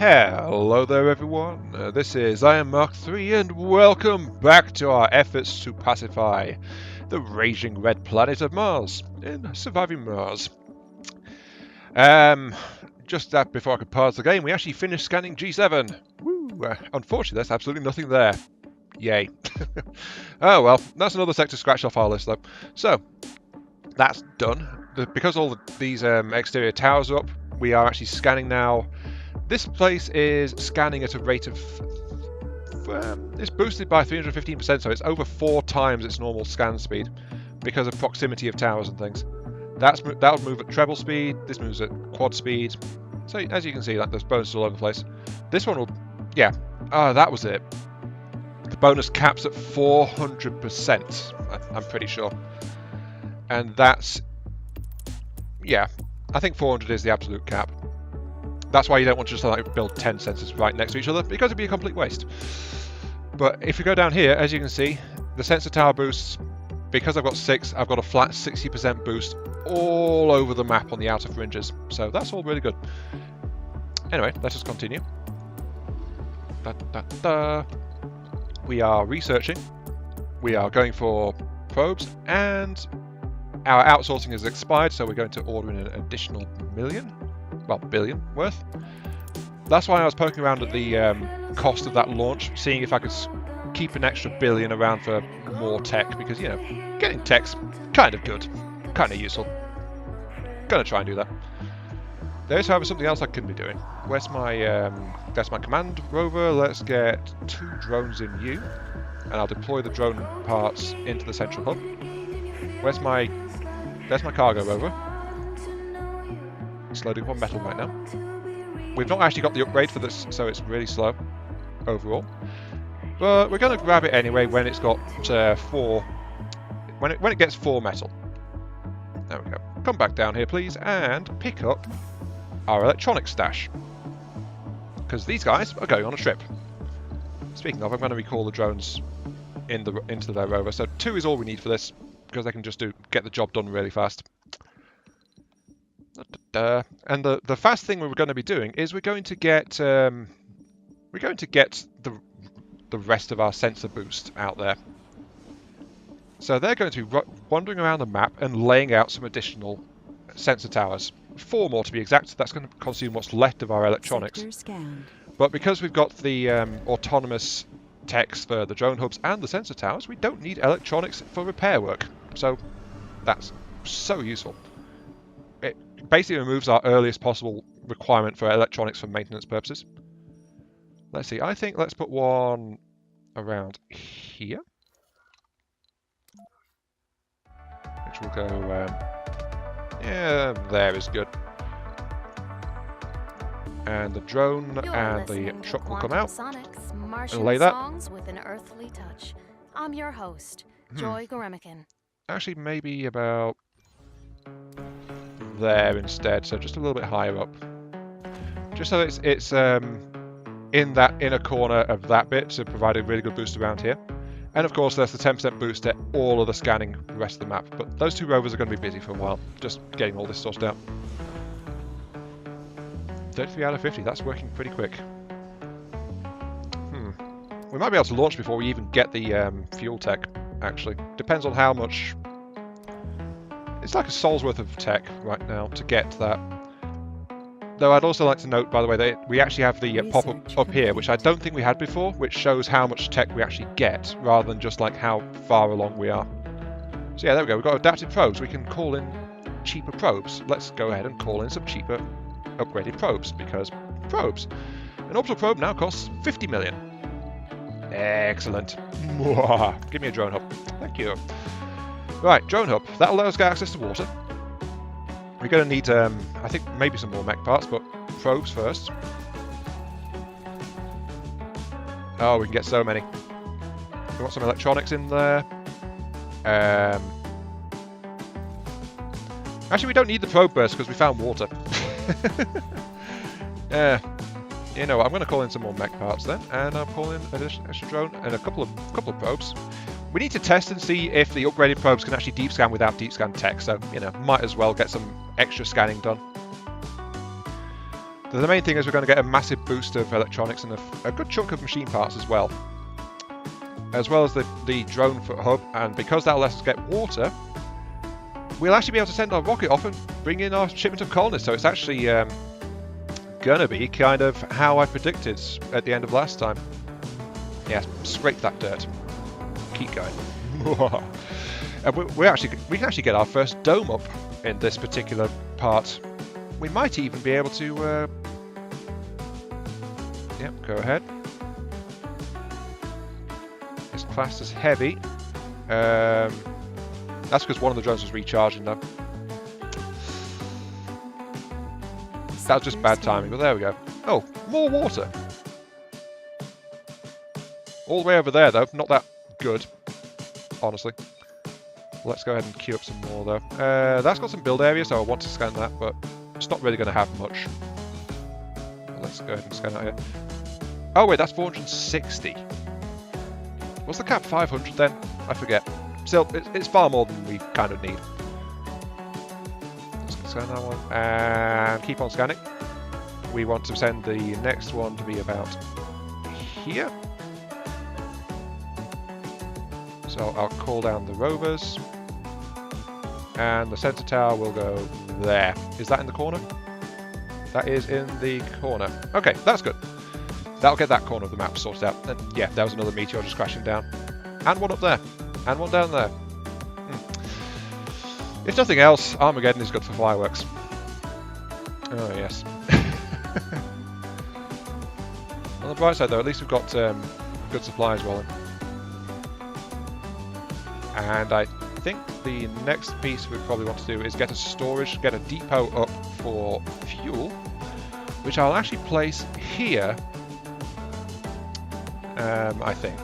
Hello there everyone, this is I Am Mark 3 and welcome back to our efforts to pacify the raging red planet of Mars in Surviving Mars. Just that before I could pause the game, we actually finished scanning G7. Woo! Unfortunately, there's absolutely nothing there. Yay. Oh well, that's another sector scratched off our list though. So, that's done. Because all these exterior towers are up, we are actually scanning now. This place is scanning at a rate of... it's boosted by 315%, so it's over 4 times its normal scan speed because of proximity of towers and things. That'll move at treble speed, this moves at quad speed. So as you can see, like there's bonuses all over the place. This one will... yeah. That was it. The bonus caps at 400%, I'm pretty sure. And that's... yeah, I think 400 is the absolute cap. That's why you don't want to just like build 10 sensors right next to each other, because it'd be a complete waste. But if you go down here, as you can see, the sensor tower boosts, because I've got 6, I've got a flat 60% boost all over the map on the outer fringes. So that's all really good. Anyway, let us continue. We are researching, we are going for probes, and our outsourcing has expired, so we're going to order in an additional billion worth. That's why I was poking around at the cost of that launch, seeing if I could keep an extra billion around for more tech, because, you know, getting tech's kind of good, kind of useful. Gonna try and do that. There is, however, something else I can be doing. Where's my, that's my command rover. Let's get 2 drones in you, and I'll deploy the drone parts into the central hub. There's my cargo rover. It's loading on metal right now. We've not actually got the upgrade for this, so it's really slow overall. But we're going to grab it anyway when it's got 4. When it gets 4 metal. There we go. Come back down here, please, and pick up our electronics stash, because these guys are going on a trip. Speaking of, I'm going to recall the drones into their rover. So 2 is all we need for this, because they can just get the job done really fast. And the fast thing we're going to be doing is we're going to get the rest of our sensor boost out there. So they're going to be wandering around the map and laying out some additional sensor towers. 4 more to be exact. That's going to consume what's left of our electronics. But because we've got the autonomous techs for the drone hubs and the sensor towers, we don't need electronics for repair work. So that's so useful. It basically removes our earliest possible requirement for electronics for maintenance purposes. Let's see, I think let's put one around here. Which will go, yeah, there is good. And the drone and the truck will come out and lay that. With an earthly touch. I'm your host, Joy Goremican. Actually, maybe about there instead, so just a little bit higher up, just so it's in that inner corner of that bit to provide a really good boost around here. And of course there's the 10% boost at all of the scanning the rest of the map, but those 2 rovers are going to be busy for a while just getting all this sorted out. 33 out of 50, that's working pretty quick. We might be able to launch before we even get the fuel tech, actually. Depends on how much... it's like a soul's worth of tech right now to get that. Though I'd also like to note, by the way, that we actually have the pop-up up here, which I don't think we had before, which shows how much tech we actually get, rather than just like how far along we are. So yeah, there we go. We've got adaptive probes. We can call in cheaper probes. Let's go ahead and call in some cheaper upgraded probes, because probes. An orbital probe now costs 50 million. Excellent. Give me a drone hub. Thank you. Right, drone hub. That'll let us get access to water. We're going to need, I think, maybe some more mech parts, but probes first. Oh, we can get so many. We want some electronics in there. Actually, we don't need the probe burst because we found water. You know what? I'm going to call in some more mech parts then, and I'll call in an extra drone and a couple of probes. We need to test and see if the upgraded probes can actually deep scan without deep scan tech, so, you know, might as well get some extra scanning done. The main thing is we're going to get a massive boost of electronics and a good chunk of machine parts as well as the drone hub, and because that'll let us get water, we'll actually be able to send our rocket off and bring in our shipment of colonists. So it's actually gonna be kind of how I predicted at the end of last time. Yeah, scrape that dirt. Keep going. And we can actually get our first dome up in this particular part. We might even be able to. Yep, go ahead. It's classed as heavy. That's because one of the drones was recharging though. That was just bad timing, but there we go. Oh, more water. All the way over there though, not that good, honestly. Let's go ahead and queue up some more though. That's got some build area, so I want to scan that, but it's not really going to have much. Let's go ahead and scan that here. Oh wait, that's 460. Was the cap 500 then? I forget. Still, it's far more than we kind of need. Let's scan that one and keep on scanning. We want to send the next one to be about here. So I'll call down the rovers. And the sensor tower will go there. Is that in the corner? That is in the corner. Okay, that's good. That'll get that corner of the map sorted out. And yeah, there was another meteor just crashing down. And one up there. And one down there. If nothing else, Armageddon is good for fireworks. Oh, yes. On the bright side, though, at least we've got good supply as well. And I think the next piece we probably want to do is get a depot up for fuel, which I'll actually place here. I think.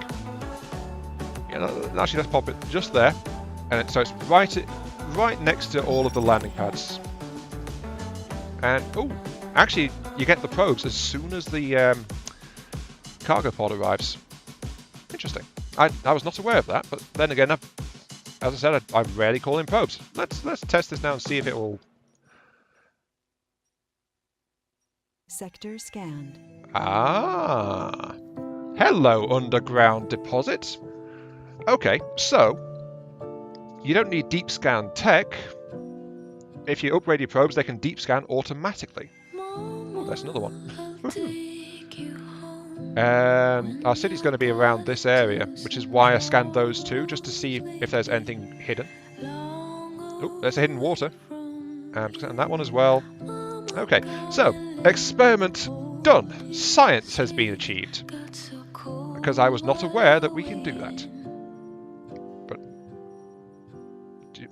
Yeah, actually, let's pop it just there, and so it's right next to all of the landing pads. And oh, actually, you get the probes as soon as the cargo pod arrives. Interesting. I was not aware of that, but then again, as I said, I rarely call in probes. Let's test this now and see if it will. Sector scanned. Ah. Hello, underground deposit. Okay, so you don't need deep scan tech. If you upgrade your probes, they can deep scan automatically. Oh, there's another one. Our city's going to be around this area, which is why I scanned those two, just to see if there's anything hidden. Oh, there's a hidden water. And that one as well. Okay, so experiment done. Science has been achieved. Because I was not aware that we can do that.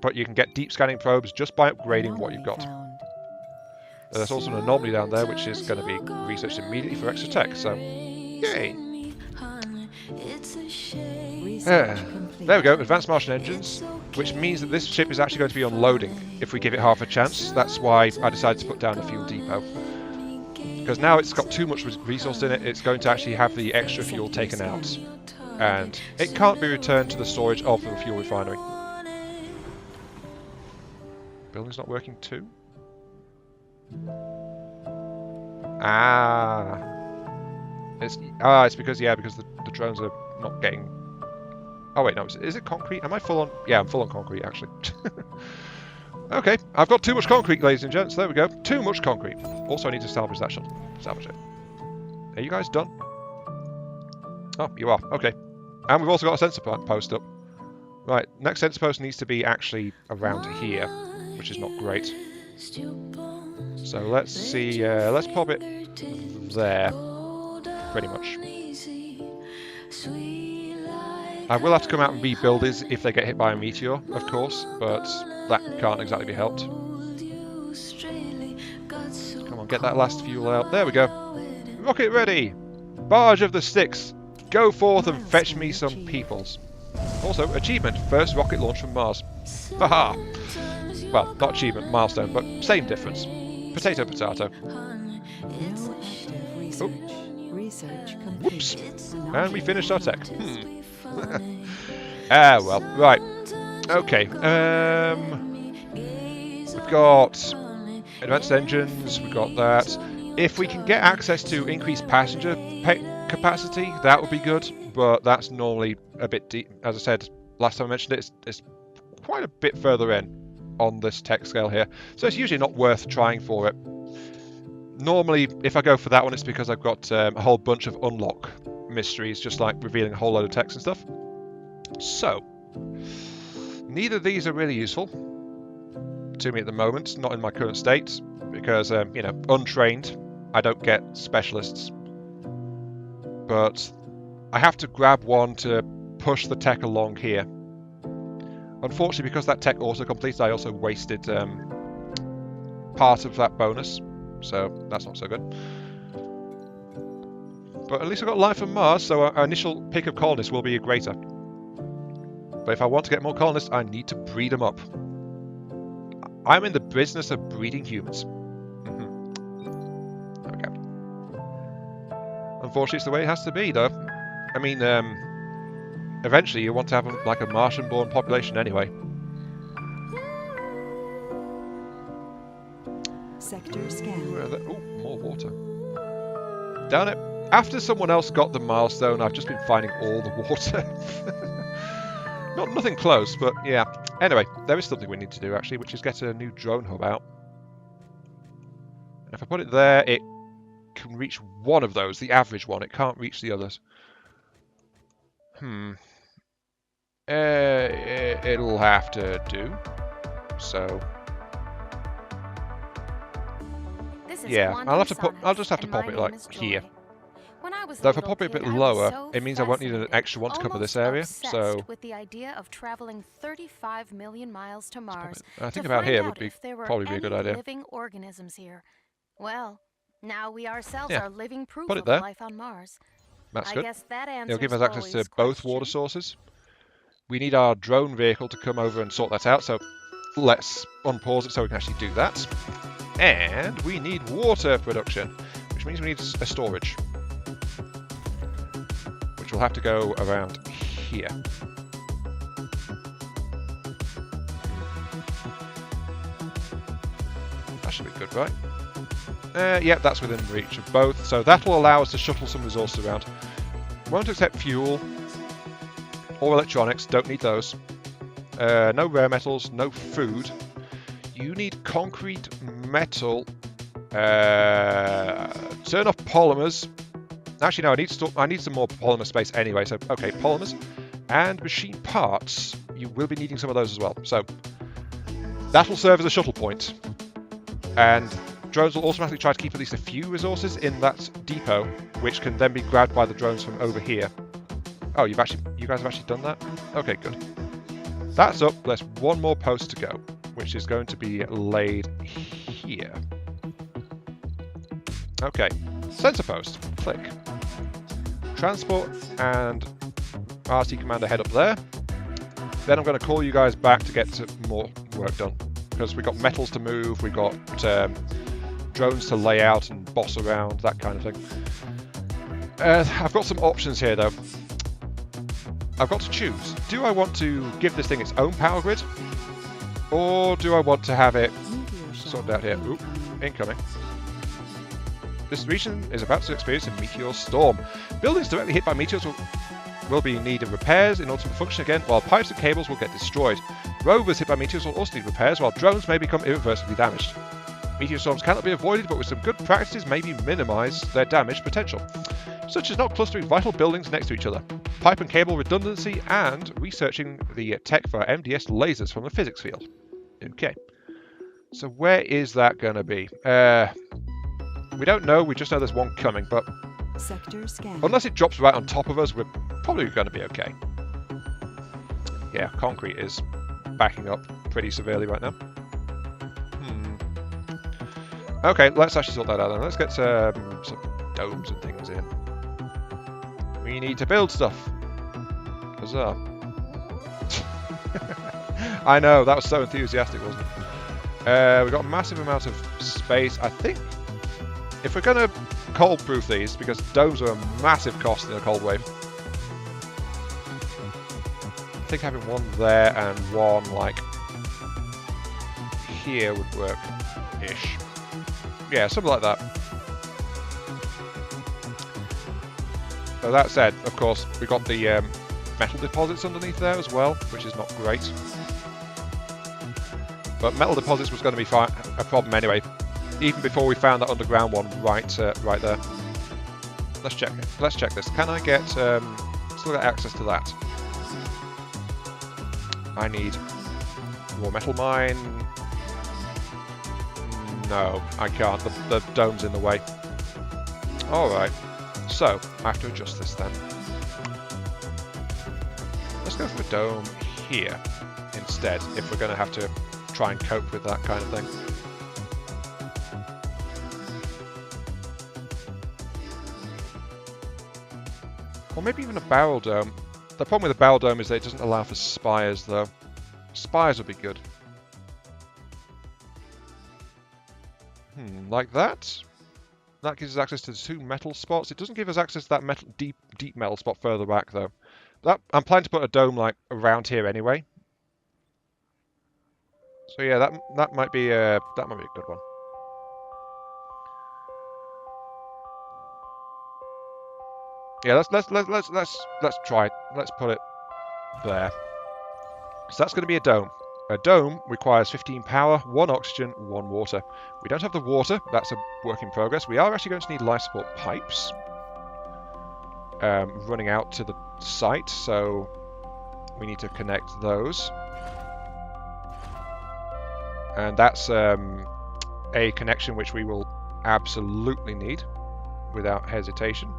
But you can get deep scanning probes just by upgrading what you've got. There's also an anomaly down there, which is going to be researched immediately for extra tech, so yay! There we go, advanced Martian engines, which means that this ship is actually going to be unloading if we give it half a chance. That's why I decided to put down a fuel depot. Because now it's got too much resource in it, it's going to actually have the extra fuel taken out. And it can't be returned to the storage of the fuel refinery. Building's not working too? It's because the drones are not getting. Oh wait, no, is it concrete? Am I full on? Yeah, I'm full on concrete actually. Okay, I've got too much concrete, ladies and gents. There we go. Too much concrete. Also, I need to salvage that shuttle. Salvage it. Are you guys done? Oh, you are. Okay. And we've also got a sensor post up. Right, next sensor post needs to be actually around here, which is not great. So let's see, let's pop it there, pretty much. I will have to come out and rebuild these if they get hit by a meteor, of course, but that can't exactly be helped. Come on, get that last fuel out. There we go. Rocket ready! Barge of the Styx, go forth and fetch me some peoples. Also, achievement, first rocket launch from Mars. Haha! Well, not achievement, milestone, but same difference. Potato, potato. Oh. Whoops! And we finished our tech. Ah, well, right. Okay, we've got advanced engines, we've got that. If we can get access to increased passenger capacity, that would be good, but that's normally a bit deep. As I said last time I mentioned it, it's quite a bit further in on this tech scale here, so it's usually not worth trying for it. Normally, if I go for that one, it's because I've got a whole bunch of unlock mysteries, just like revealing a whole load of text and stuff. So, neither of these are really useful to me at the moment, not in my current state, because, you know, untrained, I don't get specialists. But I have to grab one to push the tech along here. Unfortunately, because that tech auto-completed, I also wasted part of that bonus, so that's not so good. But at least I've got life on Mars, so our initial pick of colonists will be greater. But if I want to get more colonists, I need to breed them up. I'm in the business of breeding humans. Okay. Unfortunately, it's the way it has to be, though. I mean, eventually you want to have like a Martian-born population anyway. Sector scan. Oh, more water. Damn it. After someone else got the milestone, I've just been finding all the water. Nothing close, but yeah. Anyway, there is something we need to do, actually, which is get a new drone hub out. And if I put it there, it can reach one of those, the average one. It can't reach the others. It'll have to do. So... yeah, I'll just have to pop it like here. Though if I pop it a bit lower, it means I won't need an extra one to cover this area. So with the idea of traveling 35 million miles to Mars, I think about here would be probably be a good idea. Living organisms here. Well, now we ourselves are living proof Put it of there. life on Mars. That's good. I guess that It'll give us access to both water sources. We need our drone vehicle to come over and sort that out. So let's unpause it so we can actually do that. And we need water production, which means we need a storage, which will have to go around here. That should be good, right? Yeah, that's within reach of both, so that will allow us to shuttle some resources around. Won't accept fuel or electronics, don't need those. No rare metals, no food. You need concrete, metal, turn off polymers. Actually, no, I need some more polymer space anyway, so, okay, polymers. And machine parts, you will be needing some of those as well. So, that will serve as a shuttle point. And drones will automatically try to keep at least a few resources in that depot, which can then be grabbed by the drones from over here. Oh, you guys have actually done that? Okay, good. That's up, there's one more post to go, which is going to be laid here. Okay, sensor post, click. Transport and RC Commander head up there. Then I'm going to call you guys back to get more work done, because we've got metals to move, we've got drones to lay out and boss around, that kind of thing. I've got some options here though. I've got to choose. Do I want to give this thing its own power grid? Or do I want to have it sorted out here? Oop, incoming. This region is about to experience a meteor storm. Buildings directly hit by meteors will be in need of repairs in order to function again, while pipes and cables will get destroyed. Rovers hit by meteors will also need repairs, while drones may become irreversibly damaged. Meteor storms cannot be avoided, but with some good practices maybe minimise their damage potential, such as not clustering vital buildings next to each other, pipe and cable redundancy, and researching the tech for MDS lasers from the physics field. Okay, so where is that going to be? We don't know, we just know there's one coming, but Sector scan. Unless it drops right on top of us, we're probably going to be okay. Yeah, concrete is backing up pretty severely right now. Okay, let's actually sort that out then. Let's get some domes and things in. We need to build stuff. Huzzah. I know, that was so enthusiastic, wasn't it? We've got a massive amount of space. I think if we're going to cold proof these, because domes are a massive cost in a cold wave, I think having one there and one like here would work-ish. Yeah, something like that. So that said, of course, we've got the metal deposits underneath there as well, which is not great. But metal deposits was going to be a problem anyway, even before we found that underground one right there. Let's check it. Let's check this. Can I get still get access to that? I need more metal mine. No, I can't. The dome's in the way. Alright, so I have to adjust this then. Let's go for a dome here instead, if we're going to have to try and cope with that kind of thing. Or maybe even a barrel dome. The problem with a barrel dome is that it doesn't allow for spires, though. Spires would be good. Like that? That gives us access to the 2 metal spots. It doesn't give us access to that metal, deep metal spot further back, though. I'm planning to put a dome like around here anyway. So yeah, that might be a good one. Yeah, let's try it. Let's put it there. So that's going to be a dome. A dome requires 15 power, 1 oxygen, 1 water. We don't have the water. That's a work in progress. We are actually going to need life support pipes running out to the site, so we need to connect those. And that's a connection which we will absolutely need without hesitation.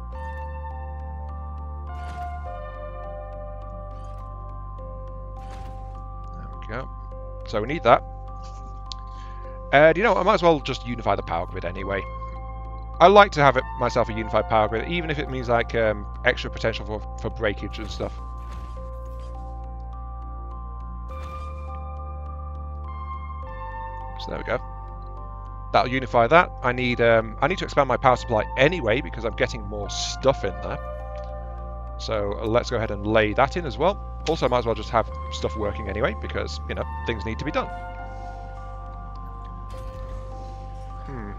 Go. So we need that. And you know, I might as well just unify the power grid anyway. I like to have it myself a unified power grid, even if it means like extra potential for breakage and stuff. So there we go. That'll unify that. I need to expand my power supply anyway because I'm getting more stuff in there. So let's go ahead and lay that in as well. Also, I might as well just have stuff working anyway, because, you know, things need to be done.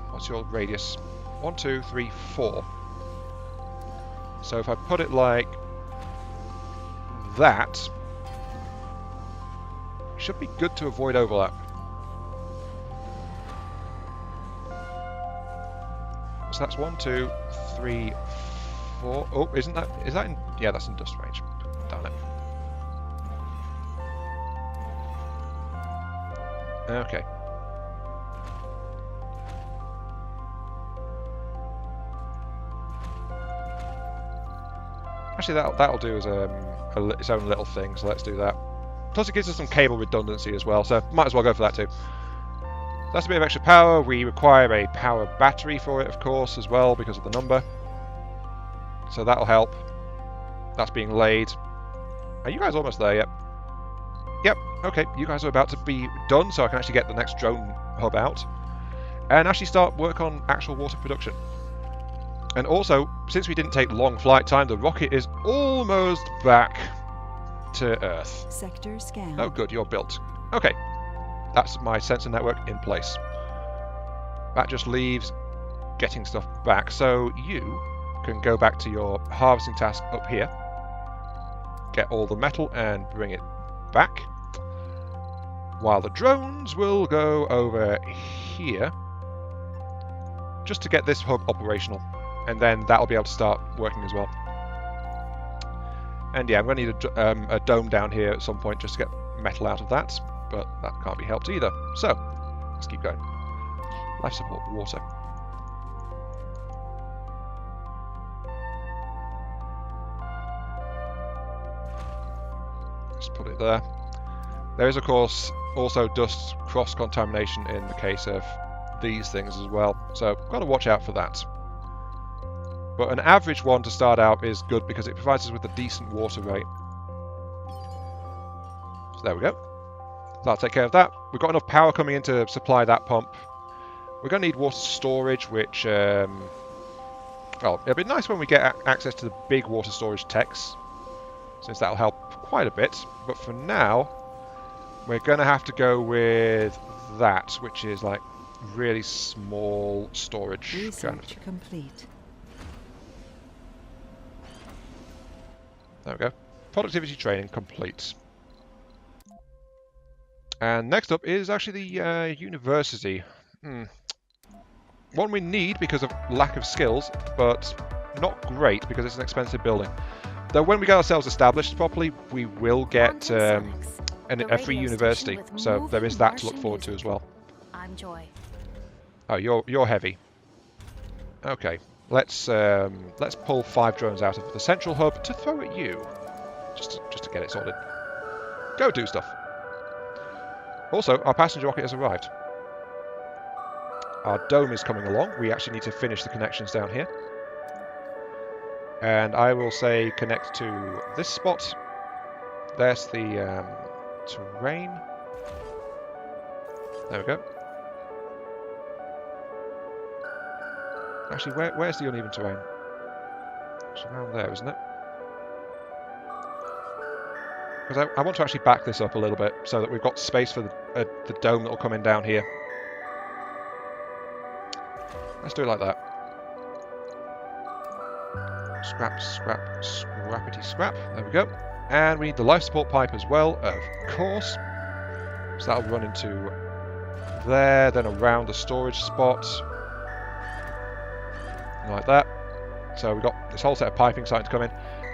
What's your radius? 1, 2, 3, 4. So if I put it like that, it should be good to avoid overlap. So that's 1, 2, 3, 4. Oh, is that in? Yeah, that's in dust range. Darn it. Okay. Actually, that'll do as its own little thing. So let's do that. Plus, it gives us some cable redundancy as well. So might as well go for that too. That's a bit of extra power. We require a power battery for it, of course, as well because of the number. So that'll help. That's being laid. Are you guys almost there yet? Yep, okay, you guys are about to be done, so I can actually get the next drone hub out and actually start work on actual water production. And also, since we didn't take long flight time, the rocket is almost back to Earth. Sector scan. Oh good, you're built. Okay, that's my sensor network in place. That just leaves getting stuff back, so you can go back to your harvesting task up here, get all the metal and bring it back, while the drones will go over here just to get this hub operational, and then that'll be able to start working as well. And yeah, I'm going to need a dome down here at some point just to get metal out of that, but that can't be helped either. So let's keep going. Life support, water. Just put it there. There is, of course, also dust cross-contamination in the case of these things as well, so got to watch out for that. But an average one to start out is good because it provides us with a decent water rate. So there we go. That'll take care of that. We've got enough power coming in to supply that pump. We're going to need water storage, which, well, it'll be nice when we get access to the big water storage techs, since that'll help quite a bit. But for now, we're going to have to go with that, which is like really small storage. Research complete. There we go. Productivity training complete. And next up is actually the university. One we need because of lack of skills, but not great because it's an expensive building. Though when we get ourselves established properly, we will get a free university. So there is that to look forward to as well. I'm Joy. Oh, you're heavy. Okay, let's pull 5 drones out of the central hub to throw at you, just to get it sorted. Go do stuff. Also, our passenger rocket has arrived. Our dome is coming along. We actually need to finish the connections down here. And I will say connect to this spot. There's the terrain. There we go. Actually, where's the uneven terrain? It's around there, isn't it? Because I want to actually back this up a little bit so that we've got space for the dome that will come in down here. Let's do it like that. Scrap, scrap, scrappity scrap. There we go. And we need the life support pipe as well, of course. So that'll run into there, then around the storage spot. Like that. So we've got this whole set of piping starting to come in.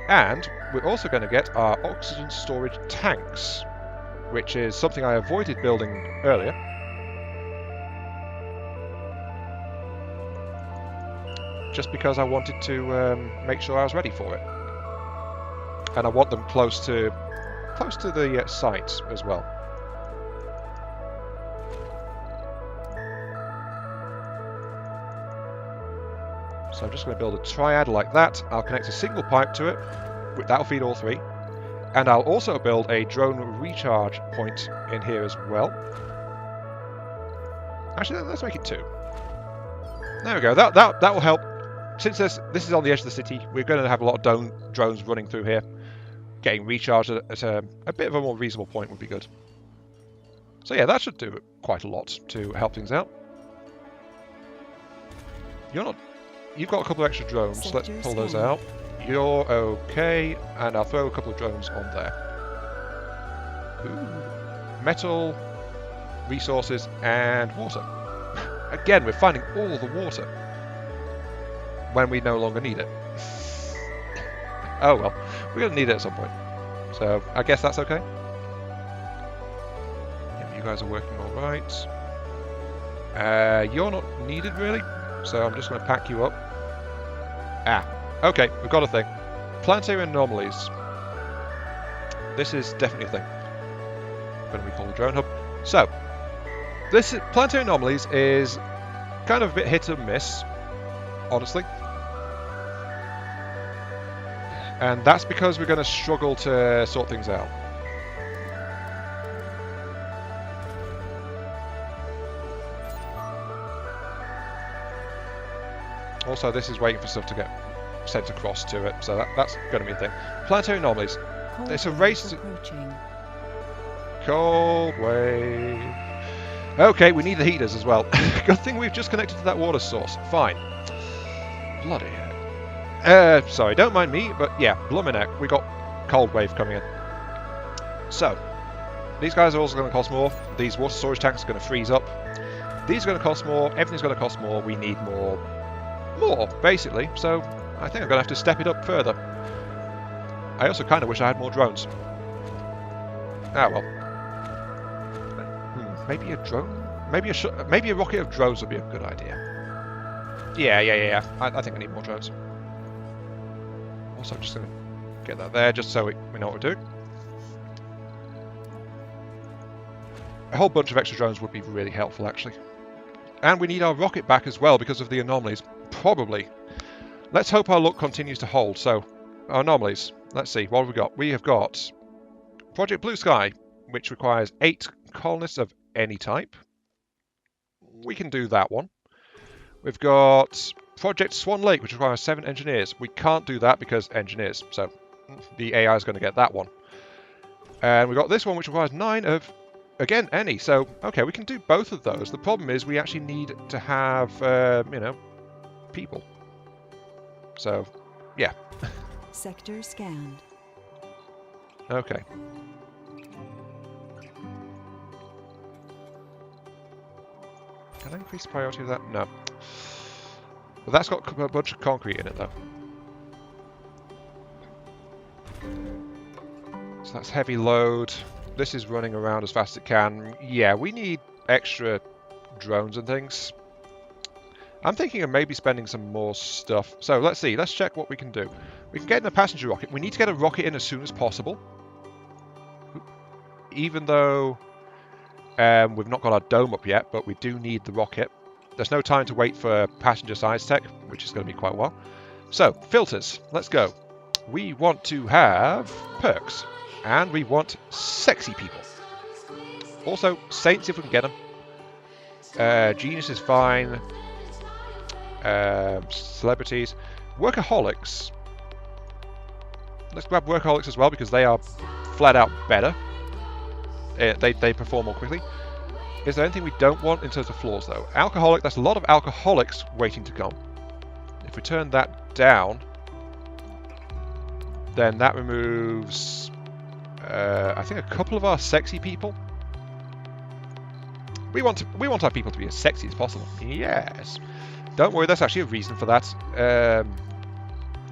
And we're also going to get our oxygen storage tanks, which is something I avoided building earlier. Just because I wanted to make sure I was ready for it. And I want them close to the site as well. So I'm just going to build a triad like that. I'll connect a single pipe to it. That'll feed all 3. And I'll also build a drone recharge point in here as well. Actually, let's make it 2. There we go. That will help. Since this is on the edge of the city, we're going to have a lot of drones running through here. Getting recharged at a bit of a more reasonable point would be good. So yeah, that should do quite a lot to help things out. You've got a couple of extra drones. Let's pull those out. You're okay, and I'll throw a couple of drones on there. Ooh. Metal, resources, and water. Again, we're finding all the water when we no longer need it. Oh well, we're going to need it at some point. So I guess that's okay. Yeah, you guys are working all right. You're not needed really, so I'm just going to pack you up. Okay, we've got a thing. Planetary anomalies. This is definitely a thing. When we call the drone hub. So, planetary anomalies is kind of a bit hit and miss, honestly. And that's because we're going to struggle to sort things out. Also, this is waiting for stuff to get sent across to it, so that's going to be a thing. Planetary anomalies. It's a race to... Cold wave. Okay, we need the heaters as well. Good thing we've just connected to that water source. Fine. Bloody hell. Sorry, don't mind me, but yeah, blooming heck, we got cold wave coming in. So, these guys are also going to cost more. These water storage tanks are going to freeze up. These are going to cost more. Everything's going to cost more. We need more, basically. So, I think I'm going to have to step it up further. I also kind of wish I had more drones. Ah, well. Maybe a drone? Maybe a rocket of drones would be a good idea. Yeah. I think we need more drones. Also, I'm just going to get that there, just so we know what we're doing. A whole bunch of extra drones would be really helpful, actually. And we need our rocket back as well, because of the anomalies. Probably. Let's hope our luck continues to hold. So, our anomalies. Let's see, what have we got? We have got Project Blue Sky, which requires 8 colonists of any type. We can do that one. We've got Project Swan Lake, which requires 7 engineers. We can't do that because engineers, so the AI is going to get that one. And we've got this one, which requires 9 of, again, any. So, okay, we can do both of those. The problem is we actually need to have, people. So, yeah. Sector scanned. Okay. Can I increase the priority of that? No. But that's got a bunch of concrete in it, though. So that's heavy load. This is running around as fast as it can. Yeah, we need extra drones and things. I'm thinking of maybe spending some more stuff. So let's see. Let's check what we can do. We can get in a passenger rocket. We need to get a rocket in as soon as possible. Even though we've not got our dome up yet, but we do need the rocket. There's no time to wait for passenger size tech, which is going to be quite a while. So, filters. Let's go. We want to have perks. And we want sexy people. Also, saints if we can get them. Genius is fine. Celebrities. Workaholics. Let's grab workaholics as well because they are flat out better. They perform more quickly. Is there anything we don't want in terms of flaws though? Alcoholic, that's a lot of alcoholics waiting to come. If we turn that down, then that removes I think a couple of our sexy people. We want our people to be as sexy as possible. Yes. Don't worry, there's actually a reason for that.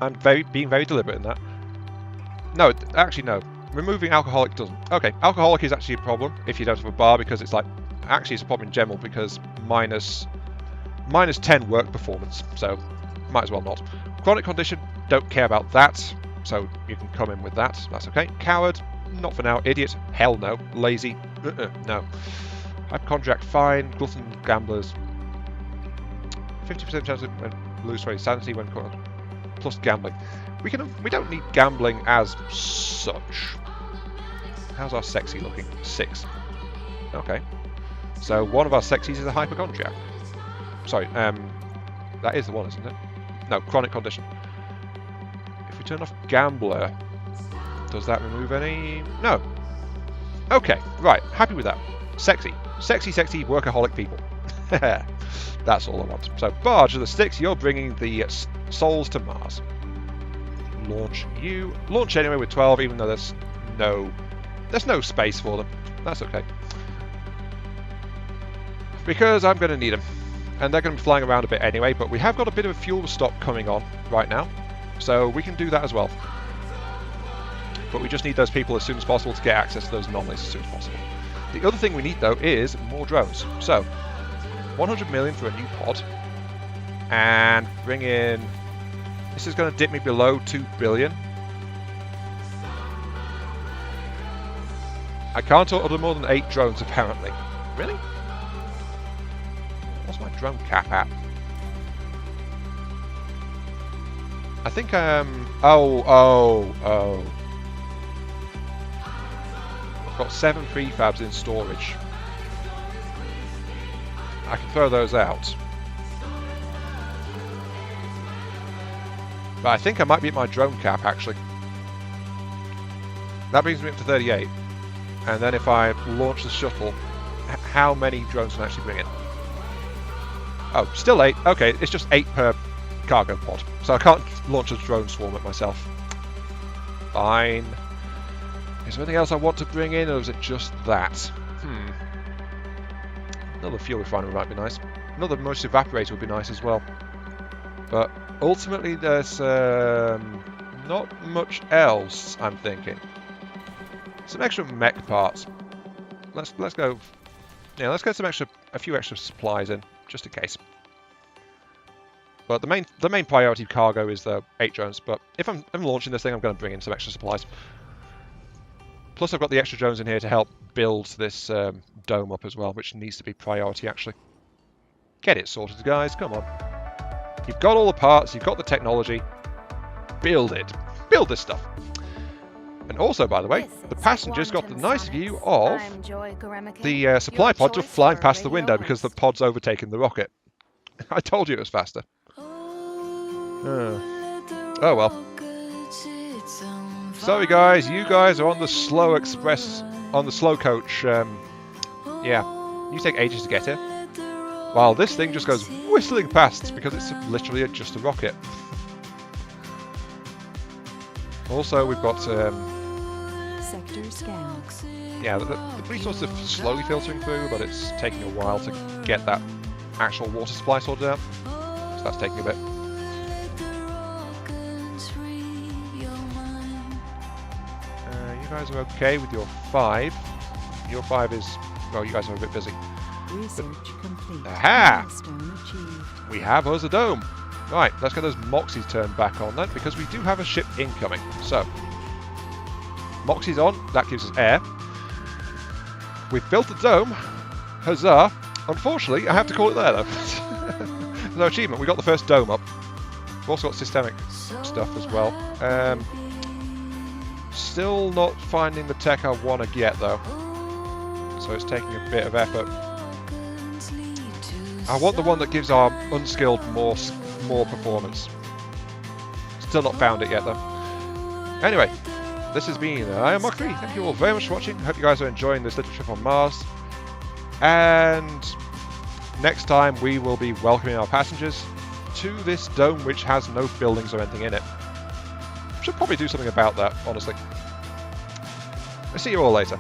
I'm being very deliberate in that. No, actually no. Removing alcoholic doesn't. Okay, alcoholic is actually a problem if you don't have a bar because it's like... Actually, it's a problem in general because minus 10 work performance, so might as well not. Chronic condition, don't care about that, so you can come in with that. That's okay. Coward, not for now. Idiot, hell no. Lazy, no. Hypochondriac, fine. Glutton, gamblers, 50% chance of lose sanity when caught. Plus gambling. We don't need gambling as such. How's our sexy looking? 6. Okay. So one of our sexies is a hypochondriac. Sorry, that is the one, isn't it? No, chronic condition. If we turn off gambler, does that remove any? No. Okay, right. Happy with that. Sexy. Sexy, workaholic people. That's all I want. So, Barge of the Sticks, you're bringing the souls to Mars. Launch you. Launch anyway with 12, even though there's no space for them. That's okay. Because I'm going to need them. And they're going to be flying around a bit anyway, but we have got a bit of a fuel stop coming on right now. So we can do that as well. But we just need those people as soon as possible to get access to those anomalies as soon as possible. The other thing we need, though, is more drones. So, 100 million for a new pod. And bring in... This is going to dip me below 2 billion. I can't order more than 8 drones, apparently. Really? What's my drone cap at? I think oh. I've got 7 prefabs in storage. I can throw those out. But I think I might be at my drone cap, actually. That brings me up to 38. And then if I launch the shuttle, how many drones can I actually bring in? Oh, still 8. Okay, it's just 8 per cargo pod. So I can't launch a drone swarm at myself. Fine. Is there anything else I want to bring in, or is it just that? Another fuel refinery might be nice. Another moisture evaporator would be nice as well. But ultimately there's not much else, I'm thinking. Some extra mech parts. Let's go. Yeah, let's get a few extra supplies in, just in case. But the main priority cargo is the 8 drones. But if I'm launching this thing, I'm going to bring in some extra supplies. Plus, I've got the extra drones in here to help build this dome up as well, which needs to be priority actually. Get it sorted, guys. Come on. You've got all the parts. You've got the technology. Build it. Build this stuff. And also, by the way, the passengers got the nice view of the supply pod just flying past the window because the pod's overtaken the rocket. I told you it was faster. Oh well. Sorry guys, you guys are on the slow express, on the slow coach. Yeah, you take ages to get here. While this thing just goes whistling past because it's literally just a rocket. Also, we've got Sector scanned. Yeah, the resources are slowly filtering through, but it's taking a while to get that actual water supply sorted out. So that's taking a bit. You guys are okay with your 5. Your 5 is, well, you guys are a bit busy. Research complete. Aha! Milestone achieved. We have us a dome. Right, let's get those Moxies turned back on then, because we do have a ship incoming. So, Moxie's on, that gives us air. We've built a dome. Huzzah. Unfortunately, I have to call it there though. There's no achievement, we got the first dome up. We've also got systemic stuff as well. Still not finding the tech I want to get though. So it's taking a bit of effort. I want the one that gives our unskilled more performance. Still not found it yet though. Anyway, this has been I Am Mockery. Thank you all very much for watching. Hope you guys are enjoying this little trip on Mars. And next time we will be welcoming our passengers to this dome which has no buildings or anything in it. Should probably do something about that, honestly. I'll see you all later.